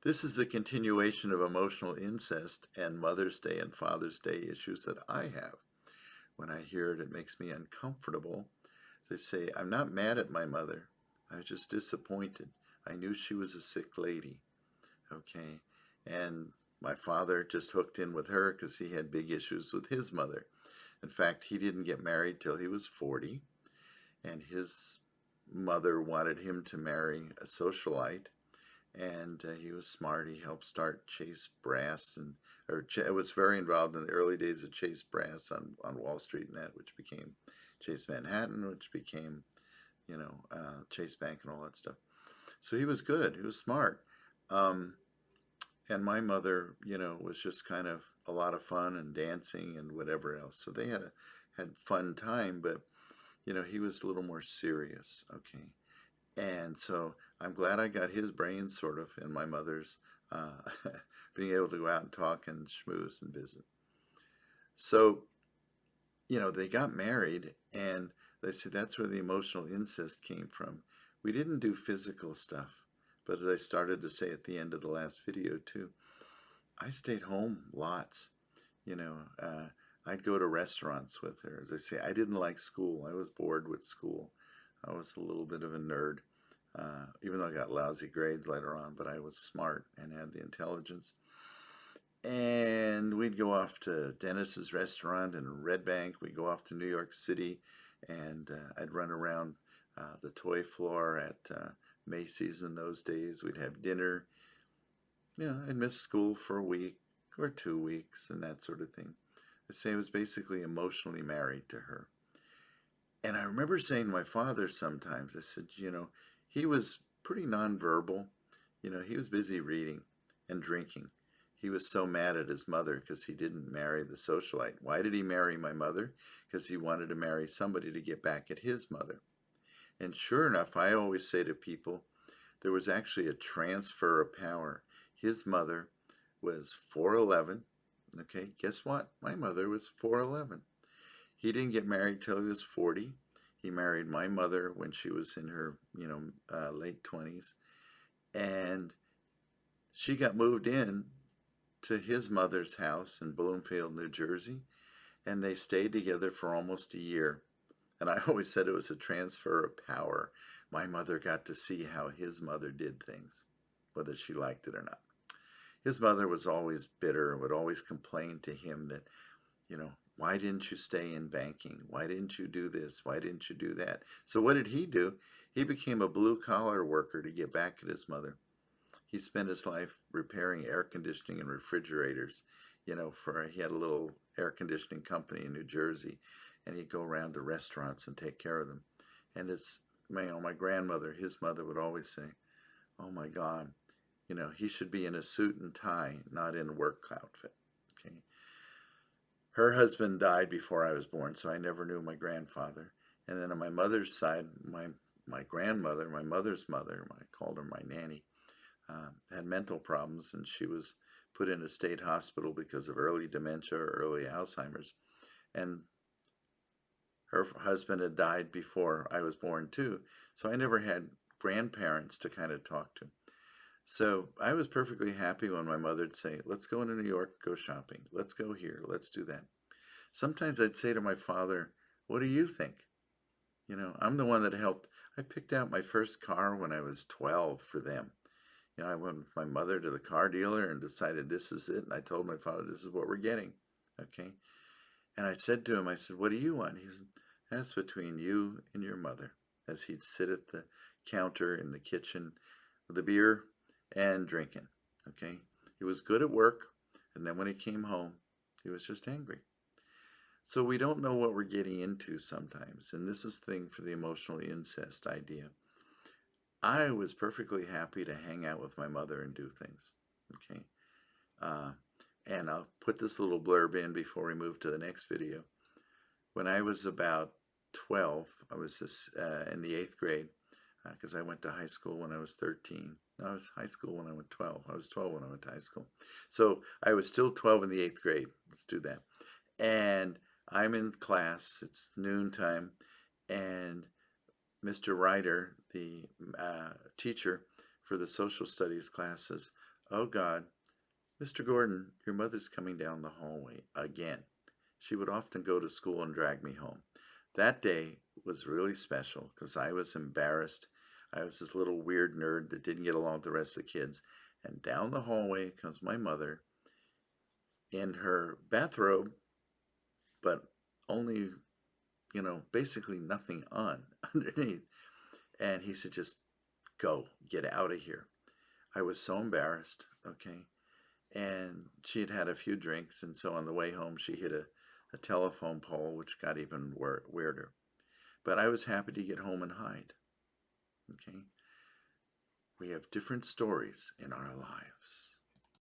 This is the continuation of emotional incest and Mother's Day and Father's Day issues that I have. When I hear it, it makes me uncomfortable. They say, I'm not mad at my mother. I was just disappointed. I knew she was a sick lady. Okay. And my father just hooked in with her because he had big issues with his mother. In fact, he didn't get married till he was 40, and his mother wanted him to marry a socialite. And he was smart. He helped start Chase Brass, and was very involved in the early days of Chase Brass on Wall Street and that, which became Chase Manhattan, which became Chase Bank and all that stuff. So he was good. He was smart. Um, and my mother, was just kind of a lot of fun and dancing and whatever else. So they had fun time, but he was a little more serious. Okay. And so I'm glad I got his brain sort of and my mother's being able to go out and talk and schmooze and visit. So, they got married, and they said that's where the emotional incest came from. We didn't do physical stuff, but as I started to say at the end of the last video too, I stayed home lots. You know, uh, I'd go to restaurants with her. As I say, I didn't like school. I was bored with school. I was a little bit of a nerd, even though I got lousy grades later on, but I was smart and had the intelligence. And we'd go off to Dennis's restaurant in Red Bank. We'd go off to New York City, and I'd run around the toy floor at Macy's in those days. We'd have dinner. I'd miss school for a week or 2 weeks and that sort of thing. I'd say I was basically emotionally married to her. And I remember saying to my father sometimes, I said, he was pretty nonverbal. He was busy reading and drinking. He was so mad at his mother because he didn't marry the socialite. Why did he marry my mother? Because he wanted to marry somebody to get back at his mother. And sure enough, I always say to people, there was actually a transfer of power. His mother was 4'11". Okay, guess what? My mother was 4'11". He didn't get married till he was 40. He married my mother when she was in her, late 20s. And she got moved in to his mother's house in Bloomfield, New Jersey. And they stayed together for almost a year. And I always said it was a transfer of power. My mother got to see how his mother did things, whether she liked it or not. His mother was always bitter and would always complain to him that, why didn't you stay in banking? Why didn't you do this? Why didn't you do that? So what did he do? He became a blue collar worker to get back at his mother. He spent his life repairing air conditioning and refrigerators. He had a little air conditioning company in New Jersey, and he'd go around to restaurants and take care of them. And my grandmother, his mother, would always say, "Oh my God, he should be in a suit and tie, not in a work outfit." Okay. Her husband died before I was born, so I never knew my grandfather. And then on my mother's side, my grandmother, my mother's mother, I called her my nanny, had mental problems, and she was put in a state hospital because of early dementia or early Alzheimer's. And her husband had died before I was born too, so I never had grandparents to kind of talk to. So I was perfectly happy when my mother would say, let's go into New York, go shopping. Let's go here. Let's do that. Sometimes I'd say to my father, what do you think? I'm the one that helped. I picked out my first car when I was 12 for them. I went with my mother to the car dealer and decided this is it. And I told my father, this is what we're getting. Okay. And I said to him, I said, what do you want? He said, that's between you and your mother. As he'd sit at the counter in the kitchen with a beer and drinking. Okay. He was good at work. And then when he came home, he was just angry. So we don't know what we're getting into sometimes. And this is the thing for the emotional incest idea. I was perfectly happy to hang out with my mother and do things. Okay. Uh, and I'll put this little blurb in before we move to the next video. When I was about 12, I was in the 8th grade because I went to high school when I was 13. No, I was high school when I went 12. I was 12 when I went to high school. So I was still 12 in the 8th grade. Let's do that. And I'm in class. It's noontime. And Mr. Ryder, the teacher for the social studies classes, Oh God, Mr. Gordon, your mother's coming down the hallway again. She would often go to school and drag me home. That day was really special because I was embarrassed. I was this little weird nerd that didn't get along with the rest of the kids. And down the hallway comes my mother in her bathrobe, but only, basically nothing on underneath. And he said, just go, get out of here. I was so embarrassed, okay? And she had had a few drinks, and so on the way home, she hit a telephone pole, which got even weirder. But I was happy to get home and hide, okay? We have different stories in our lives.